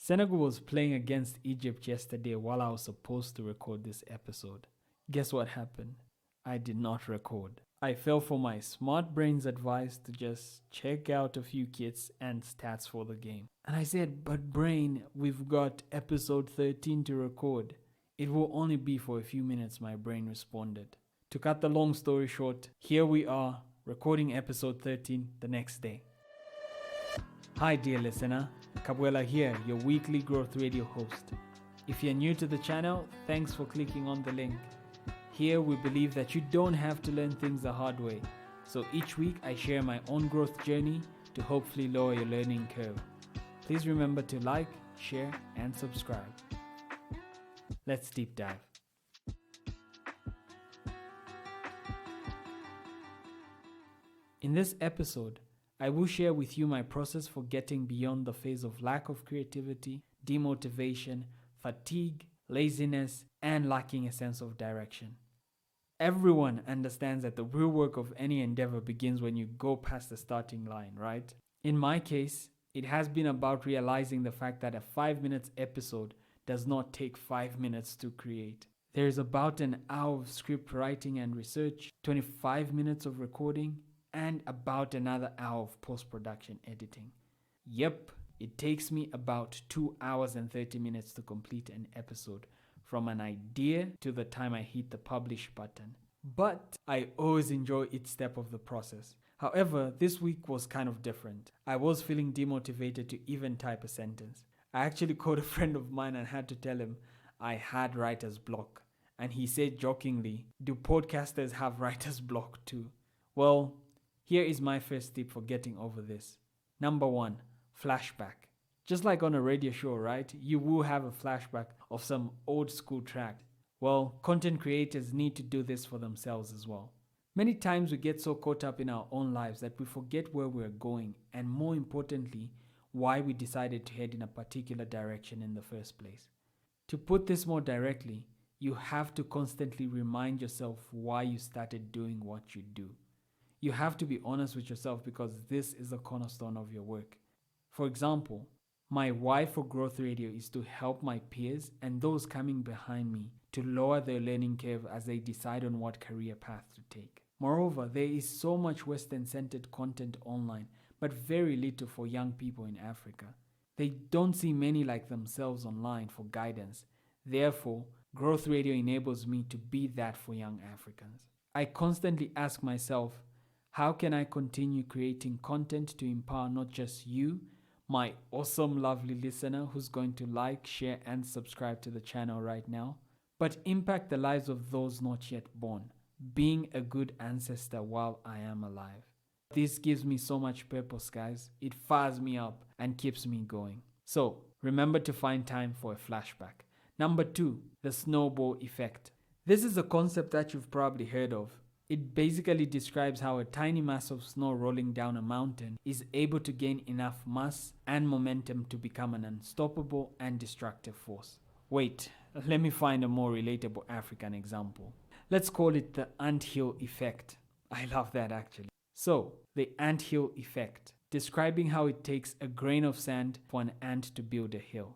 Senegal was playing against Egypt yesterday while I was supposed to record this episode. Guess what happened? I did not record. I fell for my smart brain's advice to just check out a few kits and stats for the game. And I said, but brain, we've got episode 13 to record. It will only be for a few minutes, my brain responded. To cut the long story short, here we are, recording episode 13 the next day. Hi dear listener, Kabwela here, your weekly growth radio host. If you're new to the channel, thanks for clicking on the link. Here we believe that you don't have to learn things the hard way. So each week I share my own growth journey to hopefully lower your learning curve. Please remember to like, share and subscribe. Let's deep dive. In this episode, I will share with you my process for getting beyond the phase of lack of creativity, demotivation, fatigue, laziness, and lacking a sense of direction. Everyone understands that the real work of any endeavor begins when you go past the starting line, right? In my case, it has been about realizing the fact that a 5-minute episode does not take 5 minutes to create. There is about an hour of script writing and research, 25 minutes of recording, and about another hour of post-production editing. Yep, it takes me about 2 hours and 30 minutes to complete an episode, from an idea to the time I hit the publish button. But I always enjoy each step of the process. However, this week was kind of different. I was feeling demotivated to even type a sentence. I actually called a friend of mine and had to tell him I had writer's block. And he said jokingly, do podcasters have writer's block too? Well, here is my first tip for getting over this. Number 1, flashback. Just like on a radio show, right? You will have a flashback of some old school track. Well, content creators need to do this for themselves as well. Many times we get so caught up in our own lives that we forget where we're going and, more importantly, why we decided to head in a particular direction in the first place. To put this more directly, you have to constantly remind yourself why you started doing what you do. You have to be honest with yourself because this is the cornerstone of your work. For example, my why for Growth Radio is to help my peers and those coming behind me to lower their learning curve as they decide on what career path to take. Moreover, there is so much Western-centered content online, but very little for young people in Africa. They don't see many like themselves online for guidance. Therefore, Growth Radio enables me to be that for young Africans. I constantly ask myself, how can I continue creating content to empower not just you, my awesome, lovely listener who's going to like, share, and subscribe to the channel right now, but impact the lives of those not yet born, being a good ancestor while I am alive. This gives me so much purpose, guys. It fires me up and keeps me going. So, remember to find time for a flashback. Number 2, the snowball effect. This is a concept that you've probably heard of. It basically describes how a tiny mass of snow rolling down a mountain is able to gain enough mass and momentum to become an unstoppable and destructive force. Wait, let me find a more relatable African example. Let's call it the Anthill Effect. I love that actually. So, the Anthill Effect, describing how it takes a grain of sand for an ant to build a hill.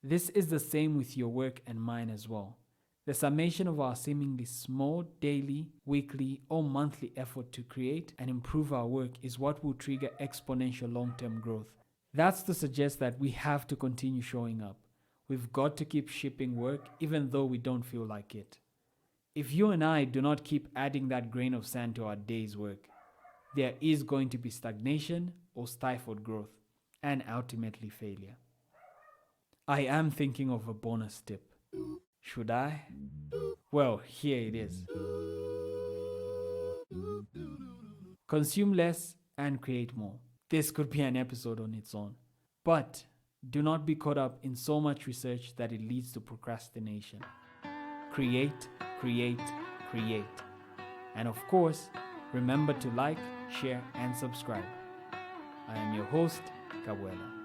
This is the same with your work and mine as well. The summation of our seemingly small daily, weekly, or monthly effort to create and improve our work is what will trigger exponential long-term growth. That's to suggest that we have to continue showing up. We've got to keep shipping work even though we don't feel like it. If you and I do not keep adding that grain of sand to our day's work, there is going to be stagnation or stifled growth, and ultimately failure. I am thinking of a bonus tip. Should I? Well, here it is. Consume less and create more. This could be an episode on its own. But do not be caught up in so much research that it leads to procrastination. Create, create, create. And of course, remember to like, share, and subscribe. I am your host, Kabwela.